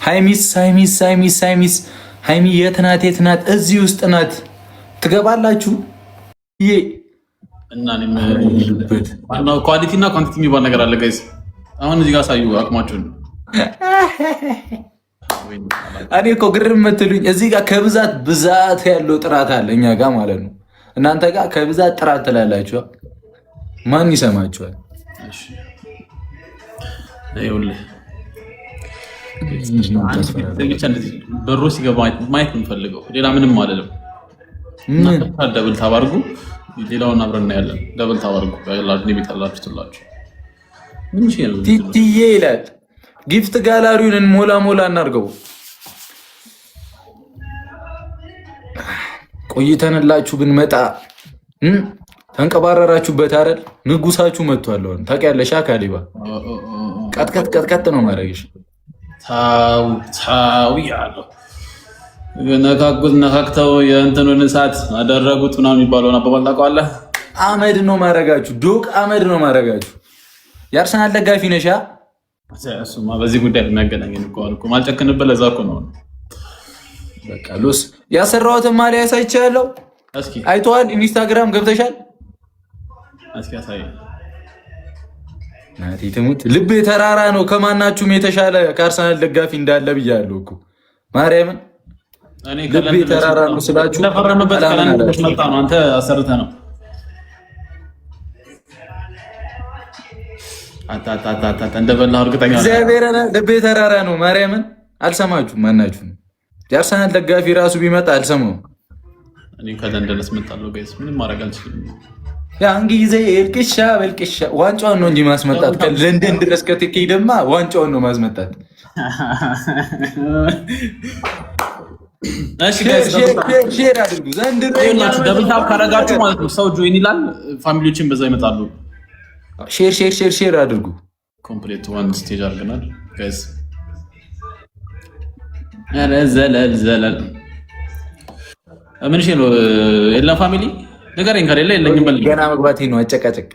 ሃይሚስ ሃይሚ የት ናት? እዚህ ውስጥ ናት። ትገባላችሁ። ይሄ እና ኳሊቲ እና ኳንቲቲ የሚባል ነገር አለ ጋይስ። አሁን እዚህ ጋር ሳዩ አቅማችሁን። እኔ እኮ ግርም የምትሉኝ እዚህ ጋር ከብዛት ብዛት ያለው ጥራት አለ እኛ ጋር ማለት ነው። እናንተ ጋር ከብዛት ጥራት ትላላችሁ። ማን ይሰማችኋል? በሮ ሲገባ ማየት የምፈልገው ሌላ ምንም አይደለም። ደብል ታባርጉ፣ ሌላውን አብረን እናያለን። ደብል ታባርጉ ቤት ያላችሁትላችሁ ቲቲዬ ይላል። ጊፍት ጋላሪውን ሞላ እናርገው። ቆይተንላችሁ ብንመጣ ተንቀባረራችሁበት አይደል? ንጉሳችሁ መጥቷል። ታውቂያለሽ። ካሊባ ቀጥቀጥ ነው ማድረግሽ። ታው ያለው ነካክተው የእንትኑን እሳት አደረጉት ምናምን የሚባለውን አባባል ታውቀዋለህ? አመድ ነው ማድረጋችሁ። ዶቅ አመድ ነው ማድረጋችሁ። የአርሰናል ደጋፊ ነሻ? እሱማ በዚህ ጉዳይ የሚያገናኘን እኮ ማልጨክንበት ለዛ እኮ ነው። በቃ ሉስ ያሰራሁትን ማሊያ ያሳይቻለሁ። እስኪ አይተዋል? ኢንስታግራም ገብተሻል? እስኪ አሳይ። ናቲ ትሙት ልብ የተራራ ነው። ከማናችሁም የተሻለ ከአርሰናል ደጋፊ እንዳለ ብያለሁ እኮ ማርያምን። ልብ የተራራ ነው ስላችሁ ለፈረመበት ካላንደሽ መጣ ነው። አንተ አሰርተህ ነው። አታ እንደበላህ እርግጠኛ ነኝ። እግዚአብሔር ልብ የተራራ ነው ማርያምን። አልሰማችሁም? ማናችሁም የአርሰናል ደጋፊ ራሱ ቢመጣ አልሰማውም። እኔ ከለንደንስ መጣለሁ ጋይስ፣ ምንም ማድረግ አልችልም። ያን ጊዜ እልቅሻ በልቅሻ ዋንጫውን ነው እንጂ ማስመጣት ከለንደን ድረስ ከተኬደማ ዋንጫውን ነው ማስመጣት። እሺ ጋይስ ሼር አድርጉ። ዘንድሮ ደብል ታፕ ካረጋችሁ ማለት ነው ሰው ጆይን ይላል፣ ፋሚሊዎችን በዛ ይመጣሉ። ሼር አድርጉ። ኮምፕሊት ዋን ስቴጅ አድርገናል ጋይስ። አረ ዘለል ምን ሽ ነው የለም ፋሚሊ ንገረኝ። ከሌለ የለኝም በል። ገና መግባቴ ነው አጨቃጨቅ።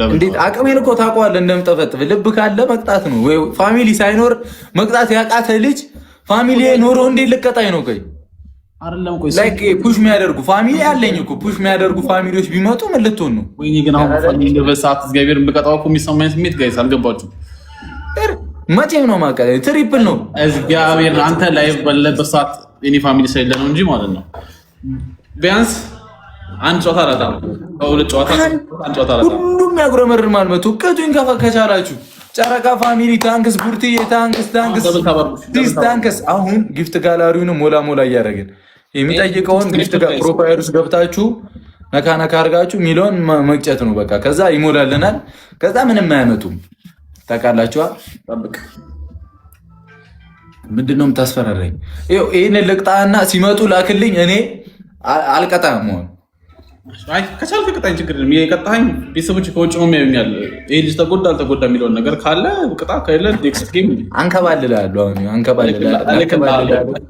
እንዴት አቅሜን እኮ ታውቀዋለህ እንደምጠፈጥፍ። ልብ ካለ መቅጣት ነው ወይ ፋሚሊ ሳይኖር መቅጣት ያቃተ ልጅ ፋሚሊ ኖሮ እንዴት ልቀጣኝ ነው? ቆይ አይደለም ቆይ ላይክ ፑሽ የሚያደርጉ ፋሚሊ አለኝ እኮ ፑሽ የሚያደርጉ ፋሚሊዎች ቢመጡ ምን ልትሆን ነው? ወይኔ ግን አሁን ፋሚሊ በሰዓት እግዚአብሔርን ብቀጣው እኮ የሚሰማኝ ስሜት ጋይስ አልገባችሁ? መቼም ነው ማቀለ ትሪፕል ነው እግዚአብሔር። አንተ ላይቭ ባለበት ሰዓት የኔ ፋሚሊ ሳይለ ነው እንጂ ማለት ነው ቢያንስ አንድ ጨዋታ አላጣ ነው። ሁለት ጨዋታ አንድ ጨዋታ አላጣ። ሁሉም ያጉረመርር ማለት ነው። ከቱን ከቻላችሁ ጨረቃ ፋሚሊ ታንክስ፣ ቡርቲዬ ታንክስ። አሁን ጊፍት ጋላሪውን ሞላ እያደረግን የሚጠይቀውን ጊፍት ፕሮፋይል ውስጥ ገብታችሁ ነካ አድርጋችሁ ሚሊዮን መቅጨት ነው በቃ። ከዛ ይሞላልናል። ከዛ ምንም አያመጡም። ታውቃላችሁ። ጠብቅ። ምንድነው የምታስፈራራኝ? ይሄን ልቅጣና ሲመጡ ላክልኝ። እኔ አልቀጣም ሆነ አይ ከቻልክ ቅጣኝ፣ ችግር የለም። የቀጣኝ ቤተሰቦች ከውጭ ነው የሚያዩኛል። ይሄ ልጅ ተጎዳ አልተጎዳ የሚለውን ነገር ካለ ቅጣ፣ ከሌለ ኔክስት ጌም አንከባልላለሁ።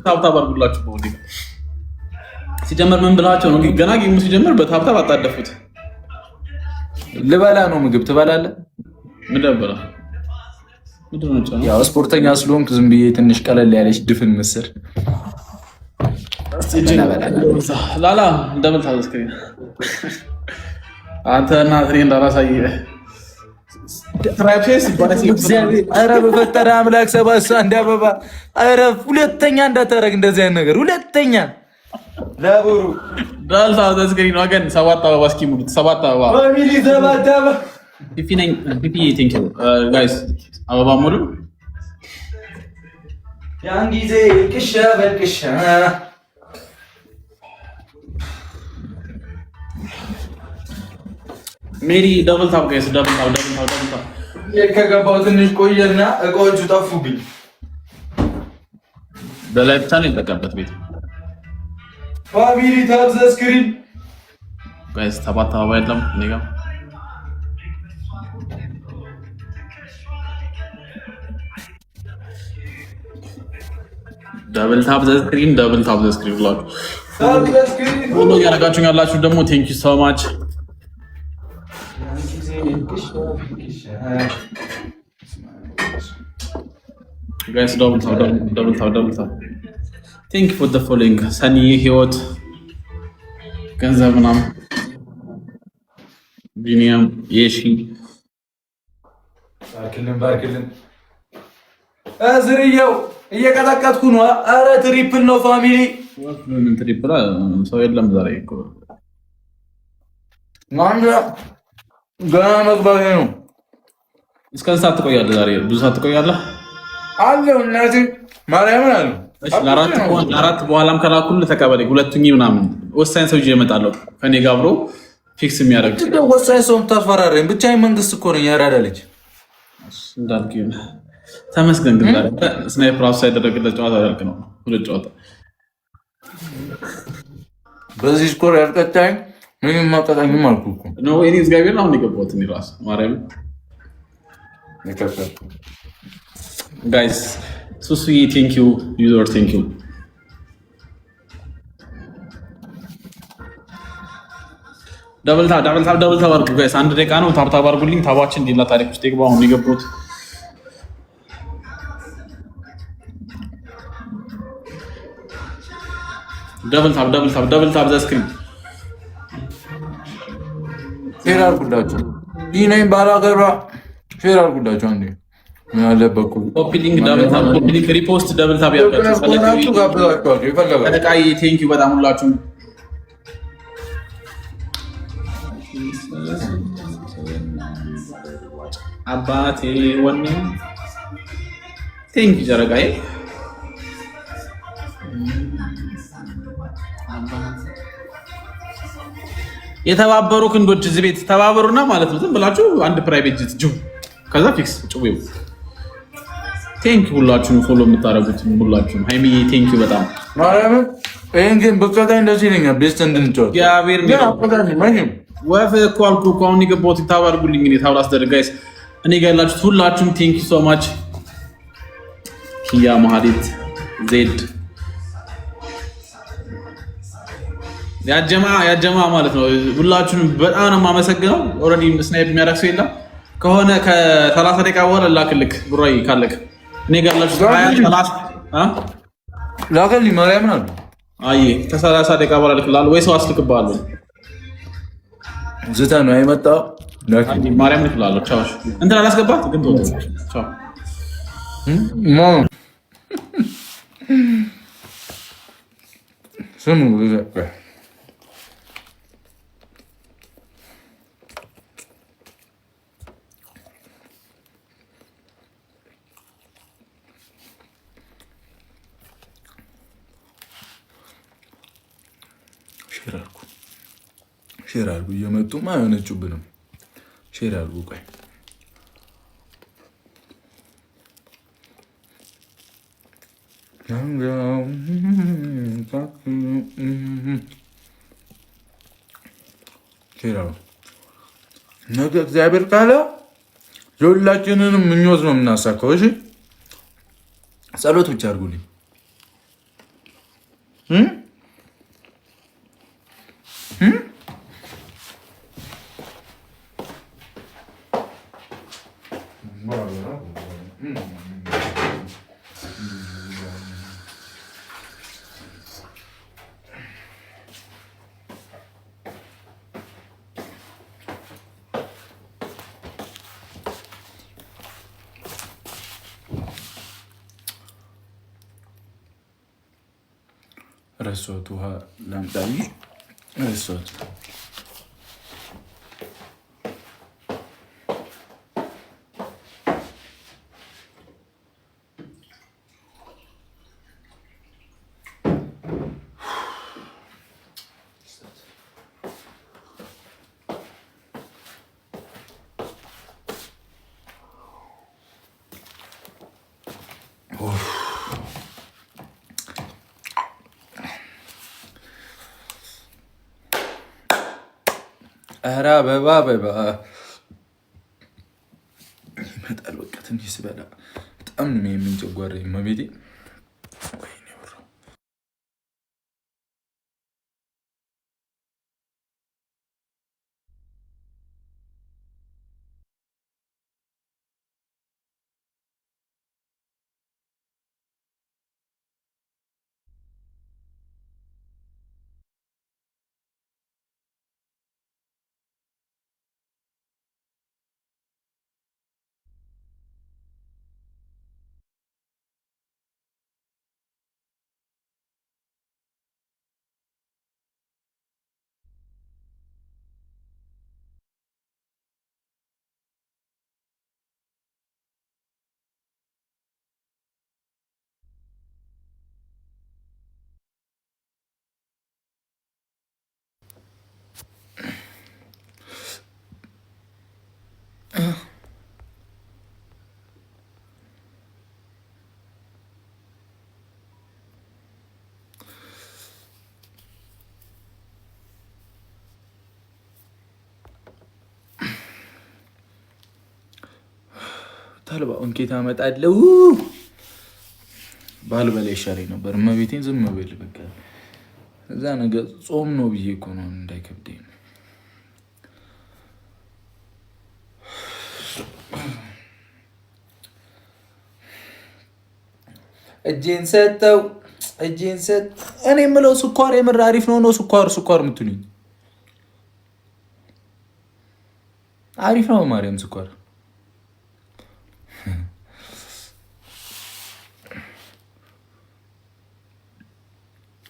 ታብታብ አድርጉላችሁ። በወዲ ሲጀመር ምን ብላቸው ነው? ገና ጌሙ ሲጀመር በታብታብ አጣደፉት። ልበላ ነው። ምግብ ትበላለህ? ምን ደበላ? ያው ስፖርተኛ ስለሆንክ ዝም ብዬ ትንሽ ቀለል ያለች ድፍን ምስር ላላ እንደምን ታዘዝከኝ አንተ እና እኔ እንዳላሳይ ትራይፕስ ኧረ በፈጠረ አምላክ ሰባሳ እንዳበባ ኧረ ሁለተኛ እንዳታረግ እንደዚህ አይነት ነገር ሁለተኛ ለቡሩ ዳል ታዘዝከኝ ነው። ግን ሰባት አበባ እስኪ ሙሉት። ሰባት አበባ ፋሚሊ ሰባት አበባ ፒፒ ነኝ። ፒፒ ቴንክ ዩ ጋይስ። አበባ ሙሉ ያን ጊዜ ቅሻ በልቅሻ ሜሪ ደብል ታፕ ጋይስ፣ ደብል ታፕ። ከገባው ትንሽ ቆየና እቃዎቹ ጠፉብኝ። በላይ ብቻ ነው የተጠቀምበት ቤት ፋሚሊ ታፕ ዘ ስክሪን ጋይስ። ሰባት አበባ የለም እኔ ጋር ደብል ታፕ ዘ ስክሪን ብላችሁ ሁሉ ያረጋችሁኝ ያላችሁ ደግሞ ቴንክ ዩ ሶ ማች። ጋይስ ደብል ታብ ቴንክ ፎር ዘ ፎሎዊንግ ሰኒ ህይወት ገንዘብ ምናምን ቢኒያም የሺ ባርክልን ዝርየው እየቀጠቀጥኩ ነው። ኧረ ትሪፕል ነው ፋሚሊ። ምን ትሪፕል ሰው የለም ዛሬ እኮ ገና መግባት ነው። እስከ ሰዓት ትቆያለህ? ዛሬ ብዙ ሰዓት ትቆያለህ አለው እናቴ ማርያምን አለ። እሺ ለአራት በኋላም ከላኩልህ ተቀበለኝ። ሁለቱኝ ምናምን ወሳኝ ሰው ይዤ እመጣለሁ ከኔ ጋር አብሮ ፊክስ የሚያደርግ ወሳኝ ሰው ታስፈራረኝ። ብቻዬን መንግስት እኮ ነኝ። ያራዳ ልጅ እንዳልክ ተመስገን። ግን ዛሬ ስናይፐር ራሱ ሳይደረግለት ጨዋታ ያልቅ ነው። ሁለት ጨዋታ በዚህ ስኮር ያልቀጣኝ ምንም ማቀጣኝም አልኩ እኮ ነው። እኔ እግዚአብሔርን አሁን የገባሁት እኔ ራሱ ማርያም ጋይስ ሱሱዬ ቴንክ ዩ ዩዘር ቴንክ ዩ ደብል ታብ አድርጉ ጋይስ። አንድ ደቂቃ ነው። ታብ አድርጉልኝ። ታባችን እንዲላ ታሪክ ውስጥ ይገባ። አሁን የገባሁት ደብል ታብ ዘስክሪን ሼር አድርጉላችሁ። ይህ ነኝ ባላገራ ሼር አድርጉላችሁ። አንዴ ምን አለበት ኮፒ ሊንክ ደብል ታብ ኮፒ ሊንክ ሪፖስት ደብል ታብ ያደርጋችሁ ጋብዛችኋለሁ። ይፈልጋል ተቃይ ቴንክ ዩ በጣም ሁላችሁም አባቴ ወኔ ቴንክ ዩ ጀረጋዬ የተባበሩ ክንዶች እዚህ ቤት ተባበሩና ማለት ነው። ዝም ብላችሁ አንድ ፕራይቬት ጀት ጁ ከዛ ፊክስ ጭዌው ቴንክ ዩ ሁላችሁም ፎሎ የምታደርጉት ሁላችሁም ሃይሚዬ ቴንክ ዩ በጣም ማርያም። ይሄን ግን በቀጣይ እንደዚህ ይለኛል ቤስት እንድንጫወት እግዚአብሔር ወፍ እኮ አልኩህ እኮ አሁን የገባሁት ታባርጉልኝ። እኔ ታብላ አስደርግ ጋይስ እኔ ጋር ያላችሁት ሁላችሁም ቴንክ ዩ ሶ ማች። ኪያ መሀሊት ዜድ ያጀማ ማለት ነው። ሁላችሁንም በጣም ነው የማመሰግነው። ኦልሬዲ ስናይፕ የሚያደርግ ሰው የለም ከሆነ ከ30 ደቂቃ በኋላ ላክልክ ቡራይ ካለክ እኔ ጋር ያላችሁት ላከልኝ ማርያምን አሉ። አይ ከ30 ደቂቃ በኋላ ልክልሃለሁ ወይ ሰው አስልክብሃለሁ። ዝታ ነው አይመጣው ማርያም ልክልሃለሁ። ቻው እንትን አላስገባት ግን ተወው። ቻው ስሙ ሼር አድርጉ። እየመጡማ አይሆነችብንም። ሼር አድርጉ። ቆይ ሼር አድርጉ። ነገ እግዚአብሔር ካለ የሁላችንንም ምኞት ነው የምናሳካው። እሺ ጸሎት ብቻ አድርጉልኝ። ረሳሁት። ውሃ ላምጣልኝ። ረሳሁት። ኧረ አበባ ይመጣል። በቃ ትንሽ ስበላ በጣም ነው የምንጨጓረኝ መቤቴ ተልባውን ኬታ አመጣለሁ። ባልበላ ይሻለኝ ነበር። እመቤቴን ዝም ብል በቃ እዛ ነገ ጾም ነው ብዬ እኮ ነው እንዳይከብደኝ። እጄን ሰጠው እጄን ሰጥ እኔ የምለው ስኳር የምር አሪፍ ነው። ስኳር የምትሉኝ አሪፍ ነው። ማርያም ስኳር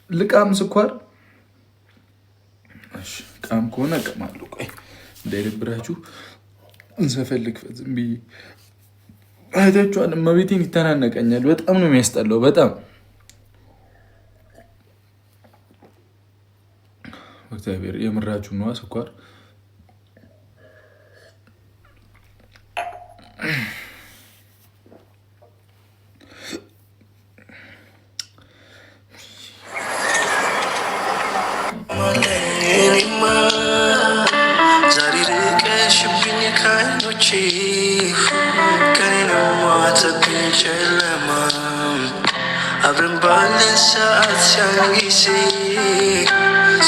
ልቃም ስኳር ቃም ከሆነ እቀማለሁ። ቆይ እንዳይደብራችሁ እንሰፈልግ ዝም ብዬ አይታችኋል። እመቤቴን ይተናነቀኛል። በጣም ነው የሚያስጠላው። በጣም እግዚአብሔር የምራችሁ ነዋ ስኳር አብረን ባለን ሰዓት ያን ጊዜ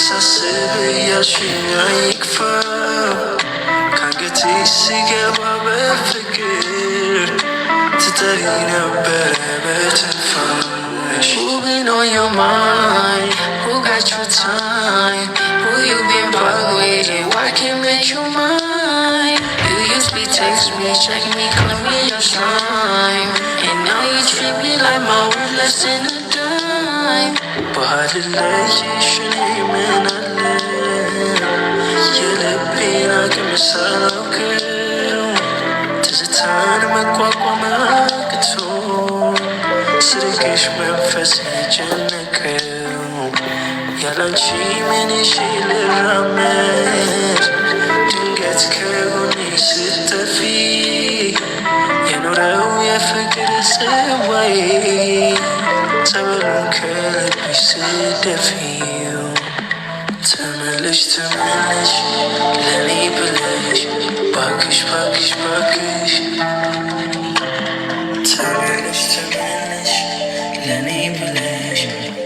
ሳስብ ያልሽኝ አይክፋ ከአንገቴ ሲገባ በፍቅር ትጠሪ ነበረ በትንፋሽ Who been on your mind? Who got your time? Who you been bugging with? Why can't make you mine? You used to text me, check me, call me your slime And now you treat me like my worth less than a dime ባልለይሽ እኔ ምን አለ የልቤን አቅም ሳላውቀው ትዝታን መቋቋም አቅቶኝ ስርቅሽ መንፈስ ጨነቀው ያላንቺ ምን እሺ ልራመድ ድንገት ከጎኔ ስትጠፊ የኖረው የፍቅር ጽዋዬ ጸበሉን ከልብሽ ስደፊው ተመለሽ ለኔ ብለሽ ባክሽ ባክሽ ባክሽ ተመለሽ ለኔ ብለሽ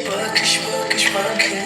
ባክሽ ባክሽ ባክሽ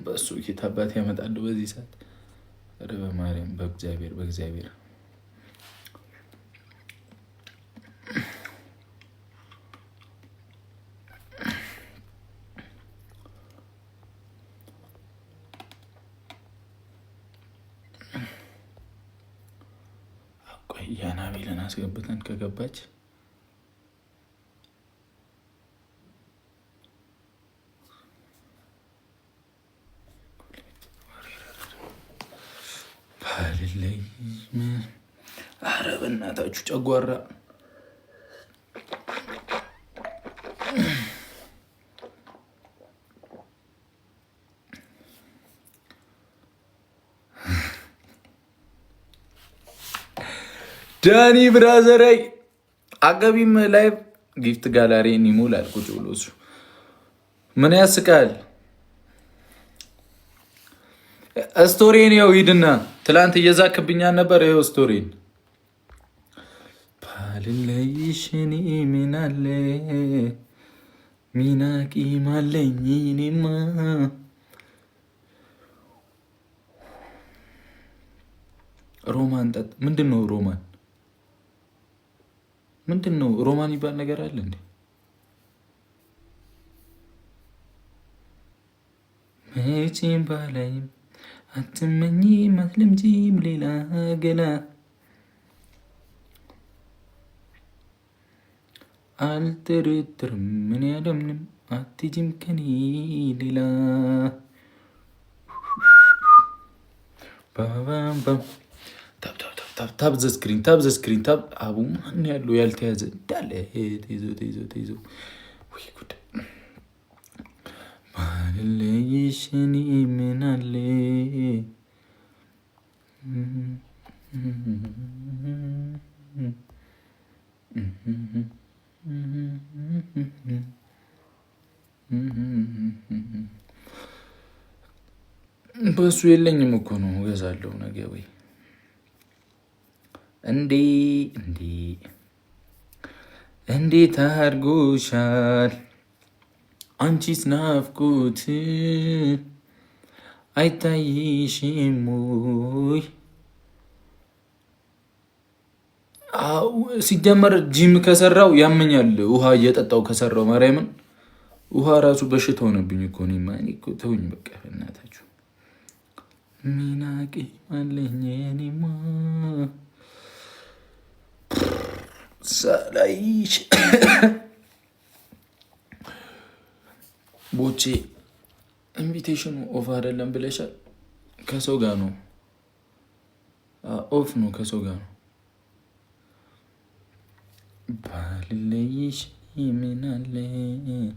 በእሱ ጌታ አባት ያመጣሉ በዚህ ሰዓት። ኧረ በማርያም በእግዚአብሔር ቆይ ያናቤልን አስገብተን ከገባች ኧረ በእናታችሁ ጨጓራ ዳኒ ብራዘራይ አገቢም ላይቭ ጊፍት ጋላሪን ይሞላል ቁጭ ብሎ እሱ ምን ያስቃል። ስቶሪን ያው ሂድና ትላንት እየዛክብኛል ነበር። ይኸው ስቶሪን ባልለይሽ እኔ ምን አለ ሚናቂ ማለኝ እኔማ ሮማን ጠጥ ምንድን ነው ሮማን? ምንድን ነው ሮማን ይባል ነገር አለ እንዴ? መቼም ባላይም አትመኝ ማትለምጂም ሌላ ገላ አልጠረጥርም ምን ያለምንም አትጅም ከኔ ሌላ ታብ ዘ ስክሪን ታብ አቡ ማን ያለው ያልተያዘ እንዳለ ተይዞ ወይ ጉድ ባልለይሽ እኔ ምን አለ በሱ የለኝም እኮ ነው እገዛለሁ ነገ ወይ እንዴት አድርጎሻል አንቺስ ናፍቆት አይታይሽም ወይ? ሲጀመር ጂም ከሰራው ያመኛል። ውሃ እየጠጣው ከሰራው ማርያምን ውሃ ራሱ በሽታ ሆነብኝ እኮ እኔማ እኮ ተውኝ በቃ እናታችሁ ሚናቂ አለኝ እኔማ ሳላይሽ ቦቼ ኢንቪቴሽኑ ኦፍ አይደለም ብለሻል። ከሰው ጋር ነው ኦፍ ነው ከሰው ጋር ነው። ባልለይሽ ምን አለ